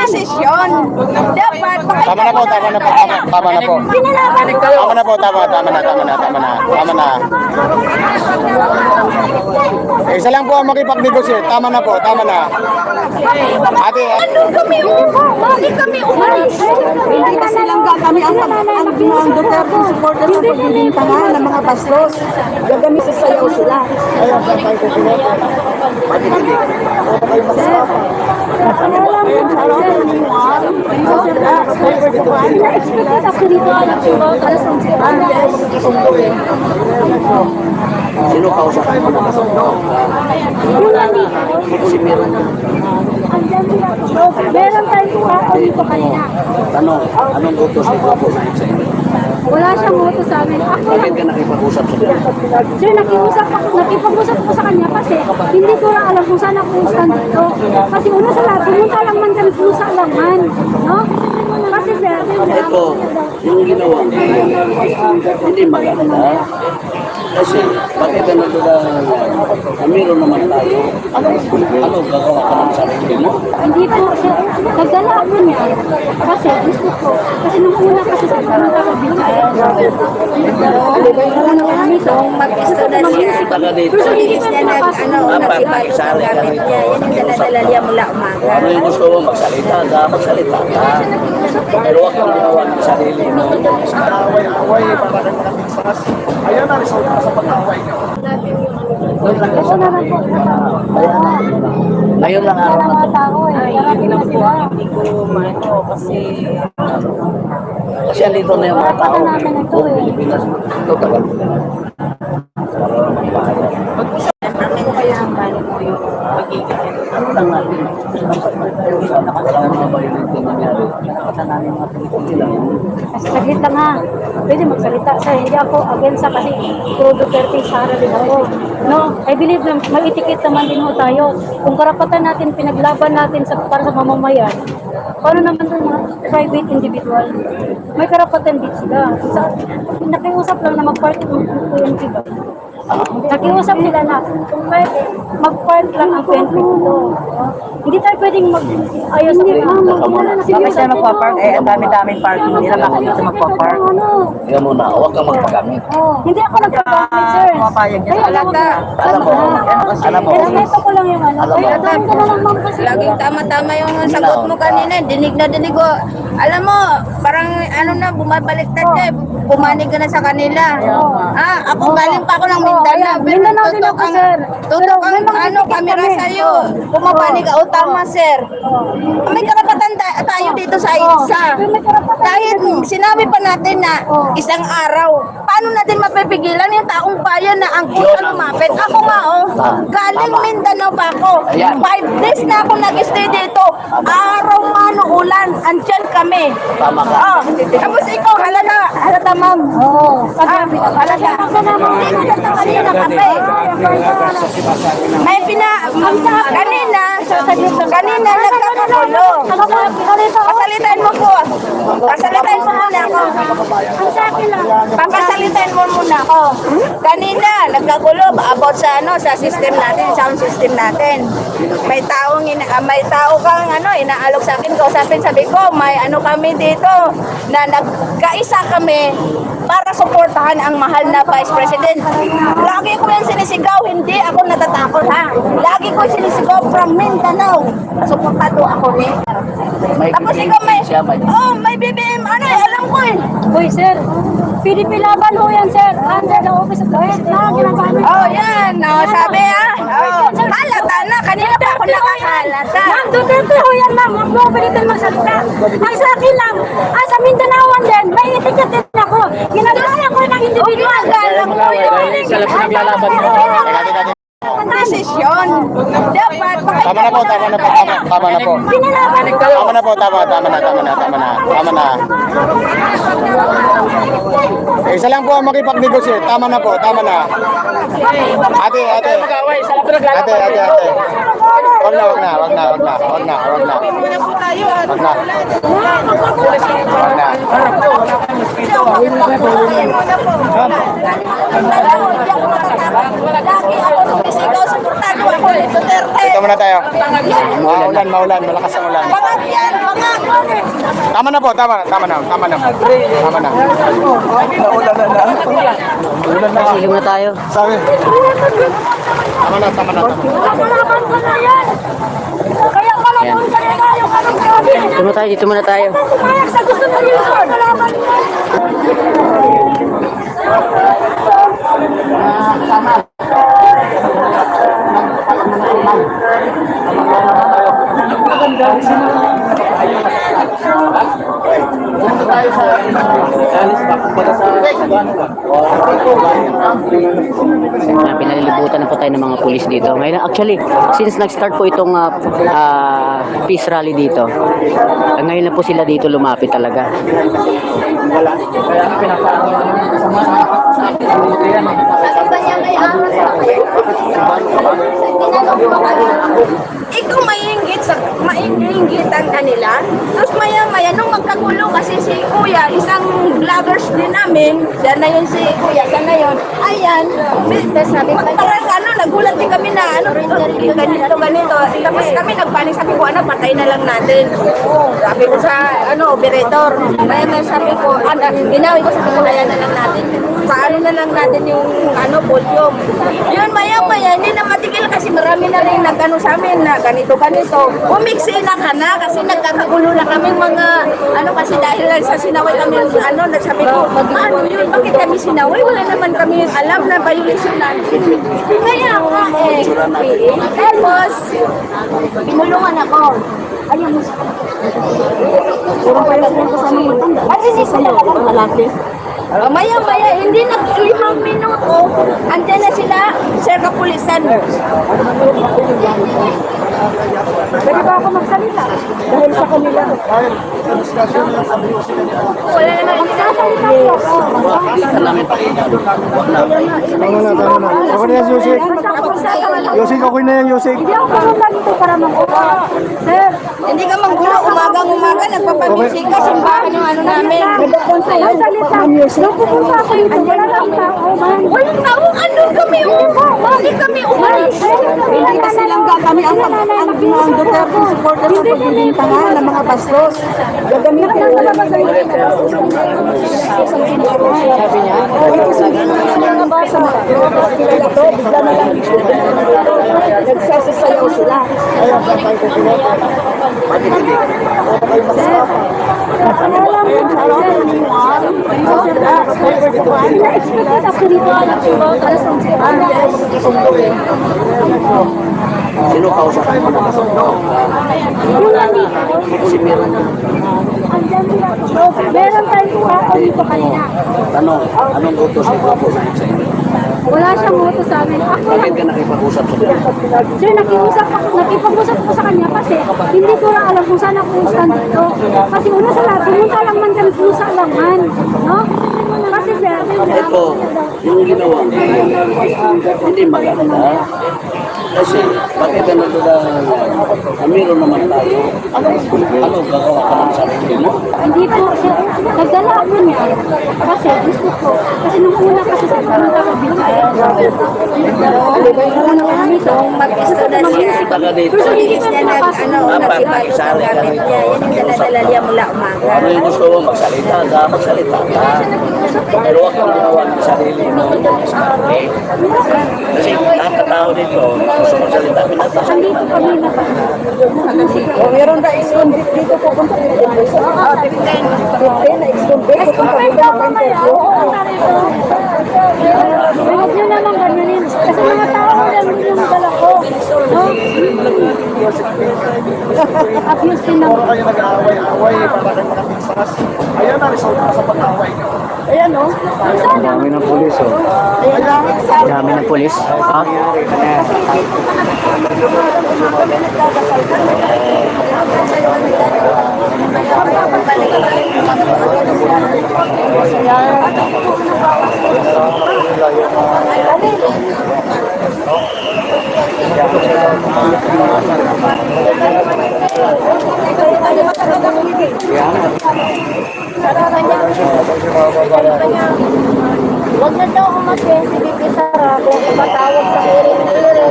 desisyon. Dapat Tama na po, tama na po, tama na po. pinalaban ko. Tama na po, tama na. Isa lang po ang makipag-negotiate. Tama na po, tama na. Ate, Ano kami Bakit kami umalis? Hindi kasi lang kami ang Duterte supporter ng pagbibintangan ng mga bastos. Gagamit sa sayaw sila. ayun, saan tayo kukulit? Sino kausap mo na kasundo? Si Meron. Meron tayong ako dito kanina. Tanong, anong utos ni Bobo sa inyo? Wala siyang moto sa amin. Ako Bakit ka nakipag-usap sa kanya? Sir, nakipag-usap ko sa kanya kasi hindi ko lang alam kung saan ako stand dito. Kasi una sa lahat, pumunta lang man kami kung saan lang man. No? Kasi sir, Ito, yung ginawa mo, hindi maganda. Kasi, bakit ka nagdala? Meron naman tayo. Ano, gagawa ka ng sarili mo? hindi po sir, nagdala ako niya. Kasi gusto ko. Kasi nung una kasi sa pumunta ko dito. Mag-gusto na siya. Taga dito. Ilis niya nag-ibalik ang gamit niya. Yan yung dala-dala niya mula umaga. Ano yung gusto mo? Magsalita ka. Pero huwag kang ginawa ng sarili mo. Away, para rin malakas. Ayun na, result na sa pag-away niyo. Ito na lang po. Ngayon lang araw na Mga tao eh. Marami na sila. kasi andito na yung mga tao. Buong Pilipinas. Ito tagal mo na. Para magpahayag. Ano lang natin? Wala mga violent na nangyari. Nakakata namin mga Pilipino. Saglit lang ha. Pwede magsalita sir. Hindi ako against sa kasi pro Duterte Sara din ako. No, I believe na may etiquette naman din ho tayo. Kung karapatan natin, pinaglaban natin para sa mamamayan, paano naman yung mga private individual? May karapatan din sila. Nakiusap lang na mag-park yung iba. Nakiusap nila na kung pwede, mag-park lang ang 20 dito. Hindi tayo pwedeng mag-ayos sa Bakit siya magpapark? Eh, ang dami-daming parking nila. Bakit dito magpapark? Tingnan mo na, huwag kang magpagamit. Hindi ako nagpapark, sir. Pumapayag niya. Kaya alam mo, Alam mo, ito ko lang yung ano. Alam mo. Ay, alam ko na lang ma'am kasi. Laging tama-tama yung sagot mo kanina. Dinig na dinig ko. Alam mo, parang ano na, bumabaliktad ka eh. Pumanig ka na sa kanila. Ako galing pa ako ng Mindanao. Pero Mindanao din ako, sir. tutok Pero may ang mga ano, ticket kamera kami. sa'yo. Pumapanig ka. O tama, sir. May karapatan tayo dito sa IDSA. May karapatan Kahit sinabi pa natin na isang araw, paano natin mapipigilan yung taong bayan na ang kusa lumapit? Ako nga, galing Mindanao pa ako. 5 days na ako nag-stay dito. Araw man o ulan, andyan kami. Tama ka. Tapos ikaw, halata ma'am. Halata. Hindi maganda kanina kape. May kanina nagkakagulo. Pasalitain mo po. Pasalitain mo muna ako. Ang sa akin lang. Papasalitain mo muna ako. Kanina, nagkagulo about sa system natin, sound system natin. May tao kang inaalok sa akin, kausapin, sabi ko, may kami dito na nagkaisa kami para suportahan ang mahal na Vice President. Lagi ko yan sinisigaw, hindi ako natatakot ha. Lagi ko sinisigaw from Mindanao. Suportado ako ni. Tapos ikaw may BBM, alam ko eh. Uy, sir. PDP laban ho yan, sir. Under the office of the head na ginagamit. Yan. Sabi halata na. Kanina pa ako nakahalata. Ma'am, Duterte ho yan, ma'am. Huwag mo ako pilitin magsalita. Ang sa akin lang, sa Mindanaoan din, may etiquette din ako. Ginagaya ko ng individual. Galang mo yun. Sila pinaglalaban mo. Desisyon. Dapat. Tama na po. Pinalaban ko. Tama na. Isa lang po ang makipag-negotiate. Tama na. Ate. Wag na. Lagi ako sumisigaw, suportado ako ni Duterte. Dito muna tayo. Maulan. Malakas ang ulan. Mga Tama na po, tama na. Tama na. Tama na. Silong na tayo. Sabi. Tama na. Kalaban ko na yan! Kaya pala Ayan. doon ka na tayo, anong sabi? Dito muna tayo. Pumayag sa gusto mo yun, kalaban mo! Ayan, pinalilibutan na po tayo ng mga pulis dito. Ngayon, actually, since nag-start po itong peace rally dito, ngayon na po sila dito lumapit talaga. Ikaw maiinggitan kanila. Tapos maya-maya, nung magkagulo kasi si Kuya, isang vloggers din namin, siya na yun si Kuya, siya na yun. Ayan, parang nagulat din kami na, ganito. Tapos kami nagpanik, sabi ko, patay na lang natin. Sabi ko sa, operator. Maya-maya sabi ko, ginawi ko, sabi ko, ayan na lang natin. Paano na lang natin yung, podium. Yun, maya-maya, hindi na matigil kasi marami na rin nag-ano sa amin na ganito. Umiksi na ka na kasi nagkakagulo na kami mga, kasi dahil lang sa sinaway kami, nagsabi ko, ano yun, bakit kami sinaway? Wala naman kami alam na violation natin. Kaya nga tapos, pinulungan ako. Ayaw mo sa Puro pa yung silang kasama mo. kasi sila lang malaki. Maya-maya, hindi nag-limang minuto, andyan na sila, Sir Kapulisan. Pwede ba ako magsalita? Dahil sa kanila. Wala naman Magsasalita po ako. Tama na. Okay na yan, Yusik. Basta ako magsasalita. Yusik, okay na yan, Yusik. Hindi ako pumunta dito para mag-upa. Sir, Hindi ka manggulo, umagang-umaga, nagpapabisig ka, simbahan yung namin. ang salita. Nung pupunta ako dito, wala lang tao, man. Walang tao, kami bakit kami umalis? Hindi kasi lang kami ang Duterte supporters sa pagbibintangan ng mga bastos. Gagamitin nila ng mga bastos. Sa mga ito, bigla na lang nagsasayaw sila. Sino kausap mo na si Meron? Meron tayong tao dito kanina. Tanong, anong utos ni Papo sa inyo? Wala siyang uto sa amin. Ako lang. Bakit ka nakipag-usap sa kanya? Sir, nakipag-usap ko sa kanya kasi hindi ko lang alam kung saan ako stand dito. Kasi una sa lahat, pumunta lang man kami kung saan lang man. No? Kasi sir, Ito, yung ginawa mo, hindi maganda. Kasi, bakit ka nagdala meron naman tayo? Ano, gagawa ka ng sarili mo? hindi po siya, nagdala ako niya. Kasi gusto ko, kasi nung una kasi sa pumunta ko dito, Mag-isto na siya. Taga dito. So, hindi niya nag-ibalot ang gamit niya. Yan yung dala-dala niya mula umaga. Ano yung gusto mo? Magsalita ka. Pero huwag kang ginawa ng sarili mo. Kasi ang katao dito, gusto magsalita, pinatasan. andito kami na Meron na ex-convict dito pupunta dito. 15 na ex-convict pupunta dito mag-interview. Huwag nyo naman ganyanin. Kasi mga tao ko lang yung dala ko. No? Abuse din ng... Kayo nag-aaway-aaway para kayo makapagpas. Ayan na, result na sa pag-aaway. Ayan o. Dami ng pulis, oh. Dami ng pulis. Ha? Huwag na daw umakyat si Bibi Sara kung tumatawag sa hearing.